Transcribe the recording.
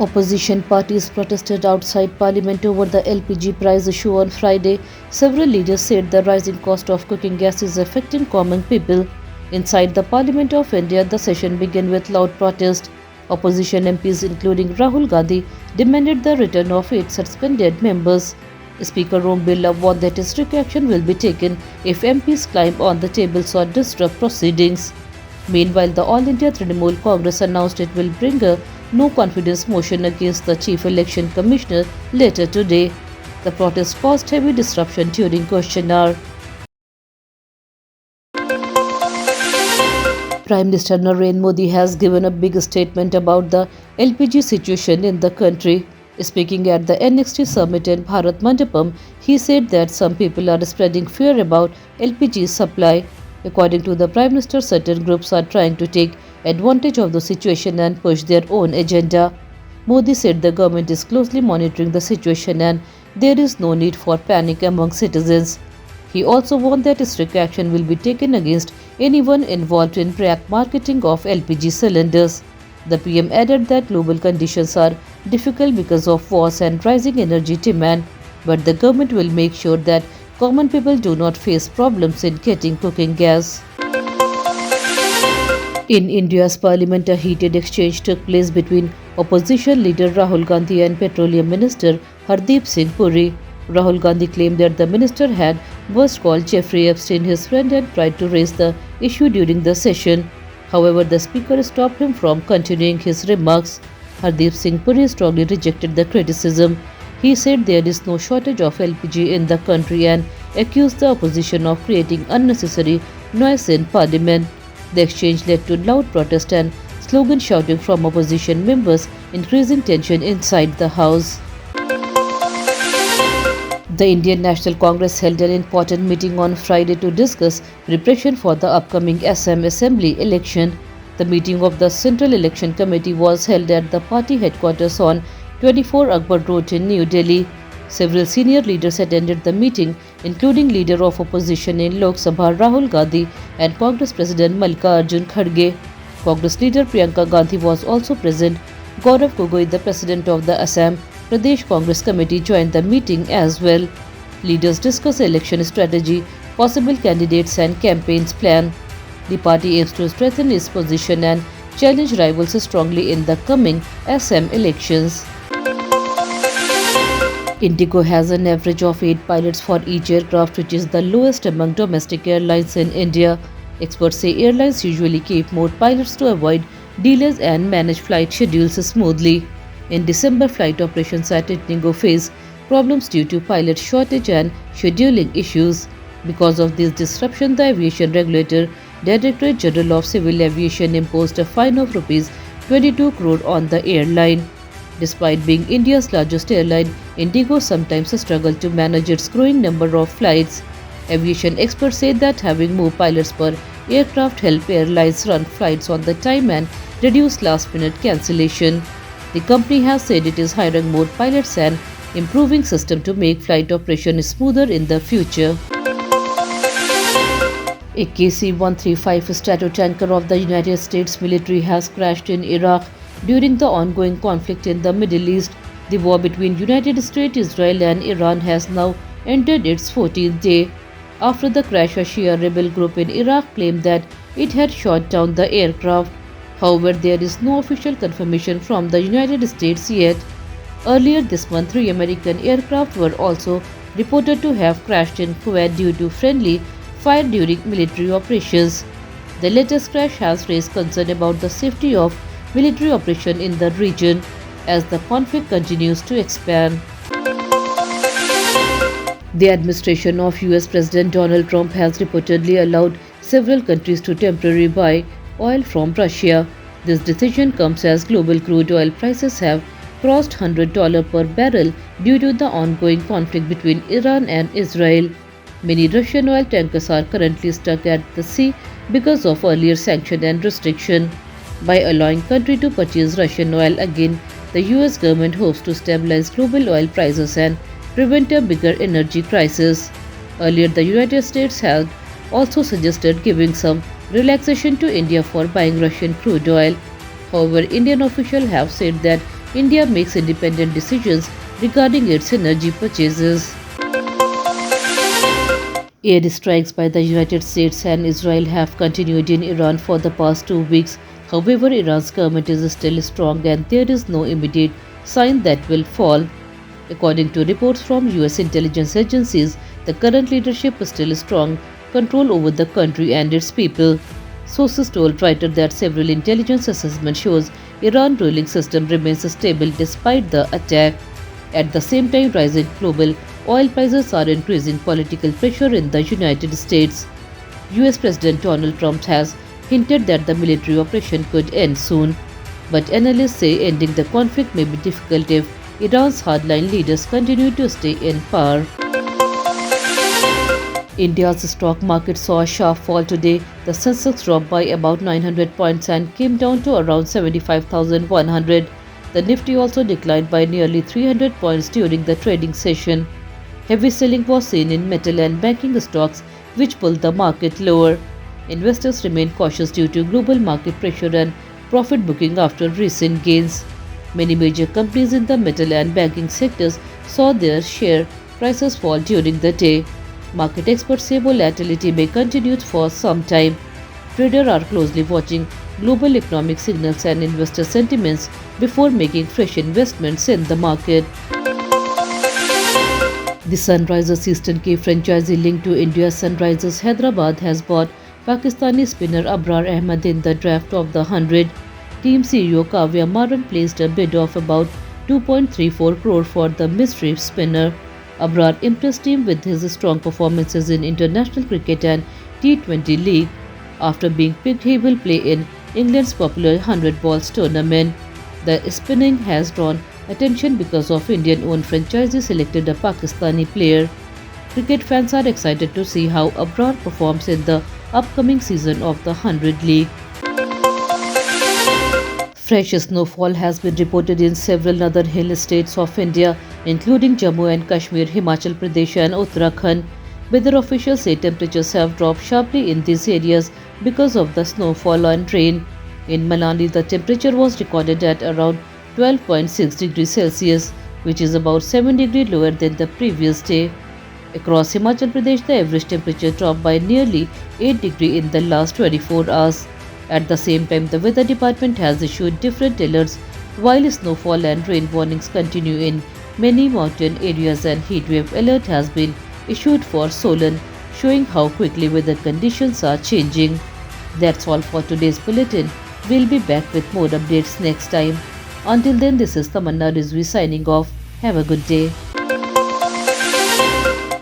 Opposition parties protested outside Parliament over the LPG price issue on Friday. Several leaders said the rising cost of cooking gas is affecting common people. Inside the Parliament of India, the session began with loud protest. Opposition MPs, including Rahul Gandhi, demanded the return of 8 suspended members. Speaker Om Birla warned that strict action will be taken if MPs climb on the tables or disrupt proceedings. Meanwhile, the All India Trinamool Congress announced it will bring a no confidence motion against the Chief Election Commissioner later today. The protest caused heavy disruption during question hour. Prime Minister Narendra Modi has given a big statement about the LPG situation in the country. Speaking at the NXT summit in Bharat Mandapam, he said that some people are spreading fear about LPG supply. According to the Prime Minister, certain groups are trying to take advantage of the situation and push their own agenda. Modi said the government is closely monitoring the situation and there is no need for panic among citizens. He also warned that strict action will be taken against anyone involved in black marketing of LPG cylinders. The PM added that global conditions are difficult because of wars and rising energy demand, but the government will make sure that common people do not face problems in getting cooking gas. In India's parliament, a heated exchange took place between opposition leader Rahul Gandhi and Petroleum Minister Hardeep Singh Puri. Rahul Gandhi claimed that the minister had first called Jeffrey Epstein his friend and tried to raise the issue during the session. However, the speaker stopped him from continuing his remarks. Hardeep Singh Puri strongly rejected the criticism. He said there is no shortage of LPG in the country and accused the opposition of creating unnecessary noise in parliament. The exchange led to loud protest and slogan shouting from opposition members, increasing tension inside the house. The Indian National Congress held an important meeting on Friday to discuss preparation for the upcoming Assam Assembly election. The meeting of the Central Election Committee was held at the party headquarters on 24 Akbar Road in New Delhi. Several senior leaders attended the meeting, including Leader of Opposition in Lok Sabha Rahul Gandhi and Congress President Mallikarjun Kharge. Congress leader Priyanka Gandhi was also present. Gaurav Gogoi, the President of the Assam Pradesh Congress Committee, joined the meeting as well. Leaders discussed election strategy, possible candidates and campaigns plan. The party aims to strengthen its position and challenge rivals strongly in the coming Assam elections. Indigo has an average of 8 pilots for each aircraft, which is the lowest among domestic airlines in India. Experts say airlines usually keep more pilots to avoid delays and manage flight schedules smoothly. In December, flight operations at Indigo faced problems due to pilot shortage and scheduling issues. Because of this disruption, the Aviation Regulator, Directorate General of Civil Aviation, imposed a fine of Rs 22 crore on the airline. Despite being India's largest airline, Indigo sometimes struggles to manage its growing number of flights. Aviation experts say that having more pilots per aircraft help airlines run flights on the time and reduce last-minute cancellation. The company has said it is hiring more pilots and improving system to make flight operation smoother in the future. A KC-135 Stratotanker of the United States military has crashed in Iraq during the ongoing conflict in the Middle East. The war between United States, Israel and Iran has now entered its 14th day. After the crash, a Shia rebel group in Iraq claimed that it had shot down the aircraft. However, there is no official confirmation from the United States yet. Earlier this month, 3 American aircraft were also reported to have crashed in Kuwait due to friendly fire during military operations. The latest crash has raised concern about the safety of military operation in the region as the conflict continues to expand. The administration of US President Donald Trump has reportedly allowed several countries to temporarily buy oil from Russia. This decision comes as global crude oil prices have crossed $100 per barrel due to the ongoing conflict between Iran and Israel. Many Russian oil tankers are currently stuck at the sea because of earlier sanction and restriction. By allowing countries to purchase Russian oil again, the US government hopes to stabilize global oil prices and prevent a bigger energy crisis. Earlier, the United States had also suggested giving some relaxation to India for buying Russian crude oil. However, Indian officials have said that India makes independent decisions regarding its energy purchases. Air strikes by the United States and Israel have continued in Iran for the past 2 weeks. However, Iran's government is still strong and there is no immediate sign that will fall. According to reports from US intelligence agencies, the current leadership is still strong control over the country and its people. Sources told Reuters that several intelligence assessments shows Iran ruling system remains stable despite the attack. At the same time, rising global oil prices are increasing political pressure in the United States. US President Donald Trump has hinted that the military operation could end soon, but analysts say ending the conflict may be difficult if Iran's hardline leaders continue to stay in power. India's stock market saw a sharp fall today. The Sensex dropped by about 900 points and came down to around 75,100. The Nifty also declined by nearly 300 points during the trading session. Heavy selling was seen in metal and banking stocks, which pulled the market lower. Investors remain cautious due to global market pressure and profit booking after recent gains. Many major companies in the metal and banking sectors saw their share prices fall during the day. Market experts say volatility may continue for some time. Traders are closely watching global economic signals and investor sentiments before making fresh investments in the market. The Sunrisers Eastern Cape franchisee linked to India's Sunrisers Hyderabad has bought Pakistani spinner Abrar Ahmed in the draft of the 100. Team CEO Kavya Maran placed a bid of about 2.34 crore for the mystery spinner. Abrar impressed team with his strong performances in international cricket and T20 league. After being picked, he will play in England's popular 100 balls tournament. The spinning has drawn attention because of Indian-owned franchisee selected a Pakistani player. Cricket fans are excited to see how Abrar performs in the upcoming season of the 100 league. Fresh snowfall has been reported in several northern hill states of India, including Jammu and Kashmir, Himachal Pradesh and Uttarakhand. Weather officials say temperatures have dropped sharply in these areas because of the snowfall and rain. In Manali, the temperature was recorded at around 12.6 degrees Celsius, which is about 7 degrees lower than the previous day. Across Himachal Pradesh, the average temperature dropped by nearly 8 degrees in the last 24 hours. At the same time, the weather department has issued different alerts while snowfall and rain warnings continue in many mountain areas and heatwave alert has been issued for Solan, showing how quickly weather conditions are changing. That's all for today's bulletin. We'll be back with more updates next time. Until then, this is Tamanna Rizvi signing off. Have a good day.